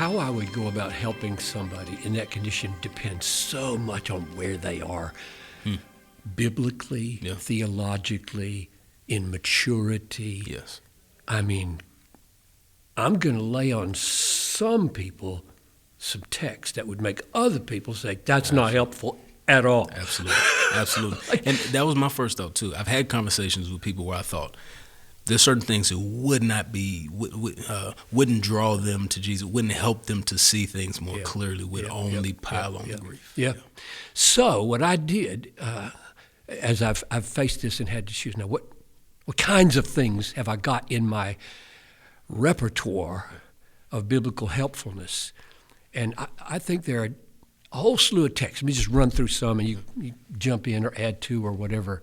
how I would go about helping somebody in that condition depends so much on where they are, biblically, theologically, in maturity. Yes. I mean, I'm going to lay on some people some text that would make other people say, that's not helpful at all. Absolutely. And that was my first thought, too. I've had conversations with people where I thought, there's certain things that would not be, wouldn't draw them to Jesus, wouldn't help them to see things more clearly, would only pile on the grief. Yeah. So what I did, as I've faced this and had to choose now, what kinds of things have I got in my repertoire of biblical helpfulness? And I think there are a whole slew of texts. Let me just run through some, and you jump in or add to or whatever.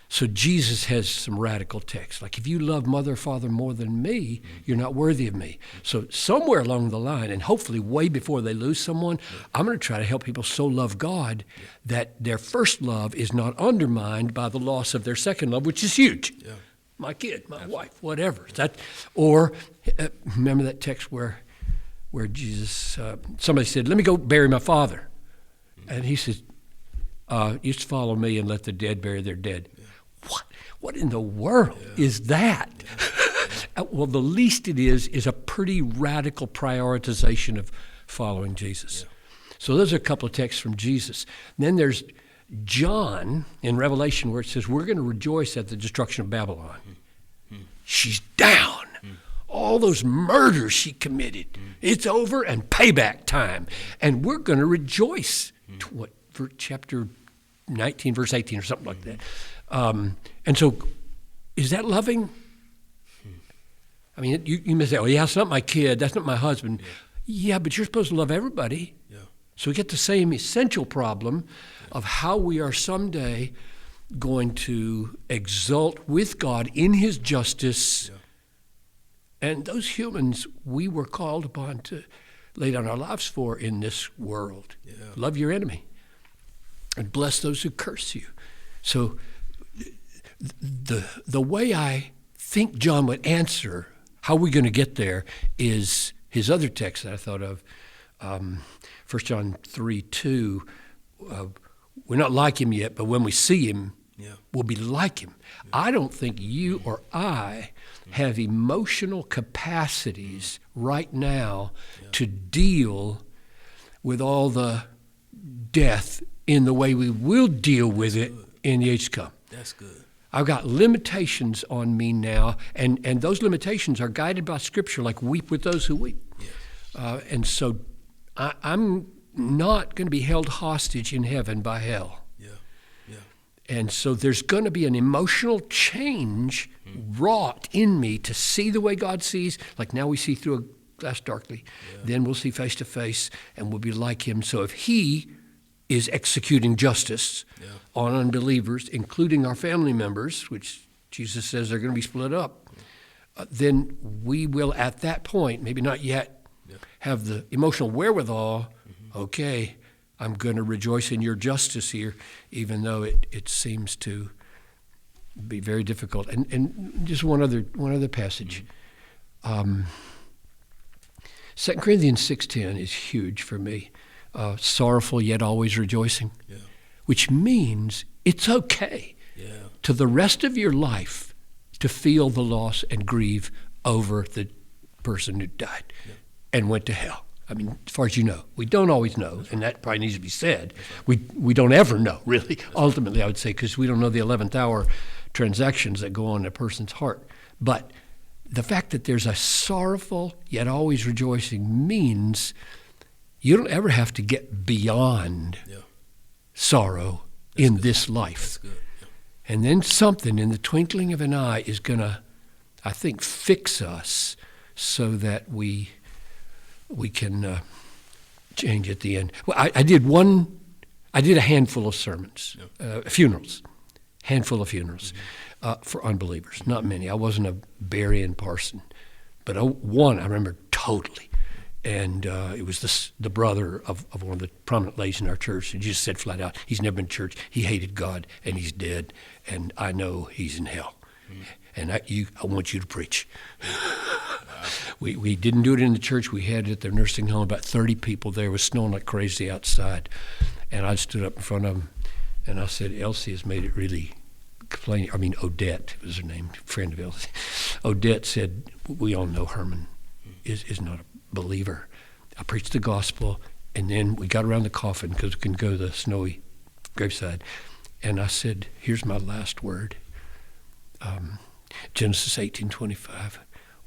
So Jesus has some radical texts, like if you love mother or father more than me, you're not worthy of me. So somewhere along the line, and hopefully way before they lose someone, I'm going to try to help people so love God that their first love is not undermined by the loss of their second love, which is huge. Yeah. My kid, my wife, whatever. Or remember that text where Jesus, somebody said, let me go bury my father. And he said, you just follow me and let the dead bury their dead. What in the world is that? Well, the least it is a pretty radical prioritization of following Jesus. So those are a couple of texts from Jesus. And then there's John in Revelation where it says, we're going to rejoice at the destruction of Babylon. She's down. All those murders she committed. It's over and payback time. And we're going to rejoice. For chapter 19, verse 18 or something like that. And so, is that loving? I mean, you may say, oh, yeah, that's not my kid, that's not my husband. Yeah, but you're supposed to love everybody. Yeah. So we get the same essential problem of how we are someday going to exult with God in his justice. Yeah. And those humans we were called upon to lay down our lives for in this world. Yeah. Love your enemy and bless those who curse you. So the way I think John would answer how we're going to get there is his other text that I thought of, 1 John 3:2. We're not like him yet, but when we see him, we'll be like him. I don't think you or I have emotional capacities right now to deal with all the death in the way we will deal with it in the age to come. That's good. I've got limitations on me now, and those limitations are guided by Scripture, like weep with those who weep. Yes. And so I'm not going to be held hostage in heaven by hell. And so there's going to be an emotional change wrought in me to see the way God sees, like now we see through a glass darkly. Then we'll see face to face, and we'll be like him. So if he is executing justice on unbelievers, including our family members, which Jesus says they're going to be split up, then we will at that point, maybe not yet, have the emotional wherewithal, okay, I'm going to rejoice in your justice here, even though it seems to be very difficult. And just one other passage. 2 Corinthians 6:10 is huge for me. Sorrowful yet always rejoicing, which means it's okay to the rest of your life to feel the loss and grieve over the person who died and went to hell. I mean, as far as you know, we don't always know, and that probably needs to be said. We don't ever know, really, ultimately, I would say, because we don't know the 11th hour transactions that go on in a person's heart. But the fact that there's a sorrowful yet always rejoicing means you don't ever have to get beyond sorrow in this life. And then something in the twinkling of an eye is going to, I think, fix us so that we can change at the end. Well, I did a handful of sermons, funerals, handful of funerals for unbelievers, not many. I wasn't a burying person, but one I remember totally. And it was the brother of one of the prominent ladies in our church. He just said flat out, he's never been to church. He hated God, and he's dead, and I know he's in hell. And I want you to preach. We didn't do it in the church. We had it at their nursing home. About 30 people there. It was snowing like crazy outside. And I stood up in front of them, and I said, Elsie has made it really plain. I mean, Odette was her name, friend of Elsie. Odette said, we all know Herman is not a believer. I preached the gospel, and then we got around the coffin because we couldn't go to the snowy graveside. And I said, here's my last word. Genesis 18:25.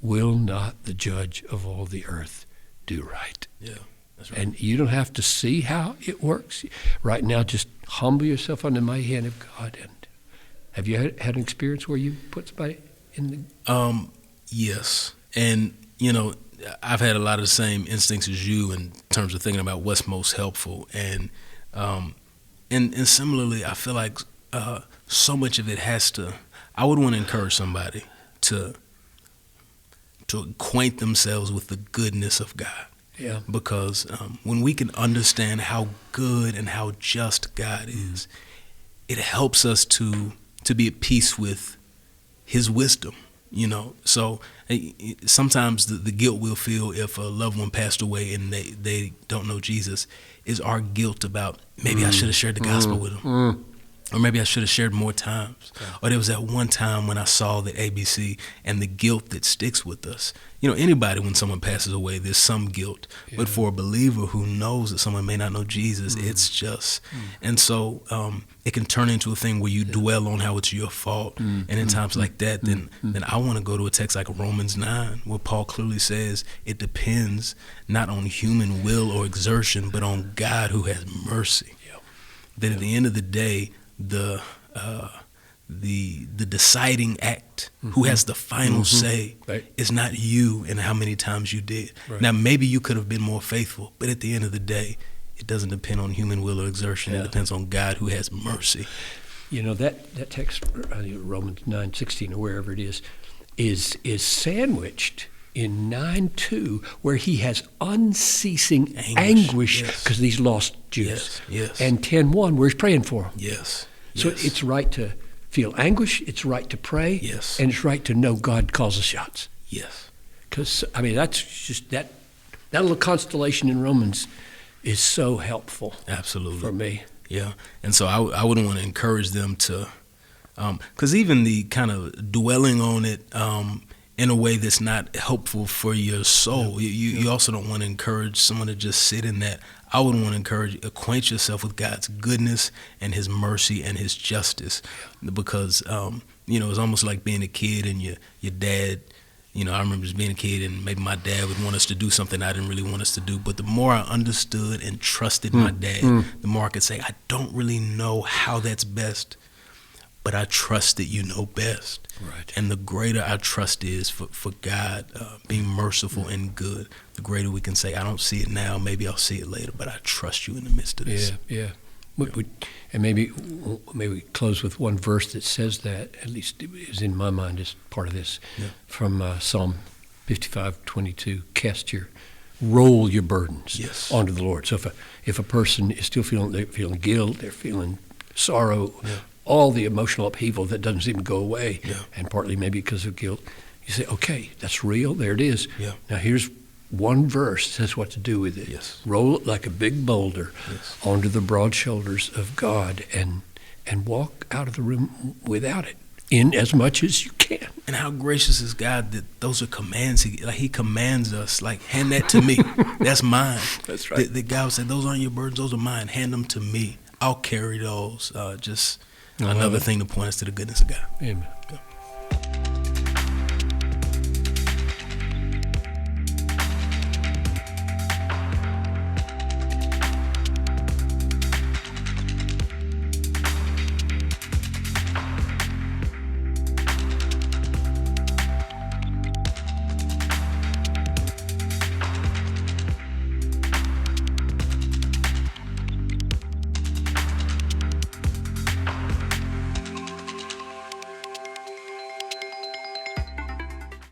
Will not the judge of all the earth do right? Yeah, that's right. And you don't have to see how it works. Right now, just humble yourself under my hand of God. And have you had an experience where you put somebody in the... Yes. And, I've had a lot of the same instincts as you in terms of thinking about what's most helpful. And similarly, I feel like so much of it has to... I would want to encourage somebody to acquaint themselves with the goodness of God. Yeah. Because when we can understand how good and how just God is, it helps us to be at peace with his wisdom, So sometimes the guilt we'll feel if a loved one passed away and they don't know Jesus is our guilt about maybe I should have shared the gospel with them. Or maybe I should have shared more times. Yeah. Or there was that one time when I saw the ABC and the guilt that sticks with us. Anybody, when someone passes away, there's some guilt. Yeah. But for a believer who knows that someone may not know Jesus, it's just. And so it can turn into a thing where you dwell on how it's your fault. And in times like that, then I want to go to a text like Romans 9, where Paul clearly says it depends not on human will or exertion, but on God who has mercy. Yeah. That at the end of the day, the deciding act, who has the final say, is not you and how many times you did. Right. Now, maybe you could have been more faithful, but at the end of the day, it doesn't depend on human will or exertion. Yeah. It depends on God who has mercy. That text, Romans 9:16 or wherever it is sandwiched in 9:2, where he has unceasing anguish because these lost Jews. Yes. And 10:1, where he's praying for them. Yes. So it's right to feel anguish, it's right to pray, and it's right to know God calls the shots. Yes. Because, that's just that little constellation in Romans is so helpful. Absolutely. For me. Yeah. And so I would want to encourage them to, because even the kind of dwelling on it in a way that's not helpful for your soul, you also don't want to encourage someone to just sit in that. I would want to acquaint yourself with God's goodness and his mercy and his justice, because, it's almost like being a kid and your dad, I remember just being a kid and maybe my dad would want us to do something I didn't really want us to do. But the more I understood and trusted my dad, the more I could say, I don't really know how that's best, but I trust that you know best. Right. And the greater our trust is for God being merciful and good, the greater we can say, I don't see it now, maybe I'll see it later, but I trust you in the midst of this. Yeah. And maybe we close with one verse that says that, at least it is in my mind as part of this, from Psalm 55:22, roll your burdens onto the Lord. So if a person is still feeling guilt, they're feeling sorrow, all the emotional upheaval that doesn't seem to go away, and partly maybe because of guilt, you say, okay, that's real, there it is. Yeah. Now here's one verse that says what to do with it. Yes. Roll it like a big boulder onto the broad shoulders of God and walk out of the room without it, in as much as you can. And how gracious is God that those are commands. He commands us, like, hand that to me. That's mine. That's right. The God said, those aren't your burdens, those are mine. Hand them to me. I'll carry those. Just another thing to point us to the goodness of God. Amen.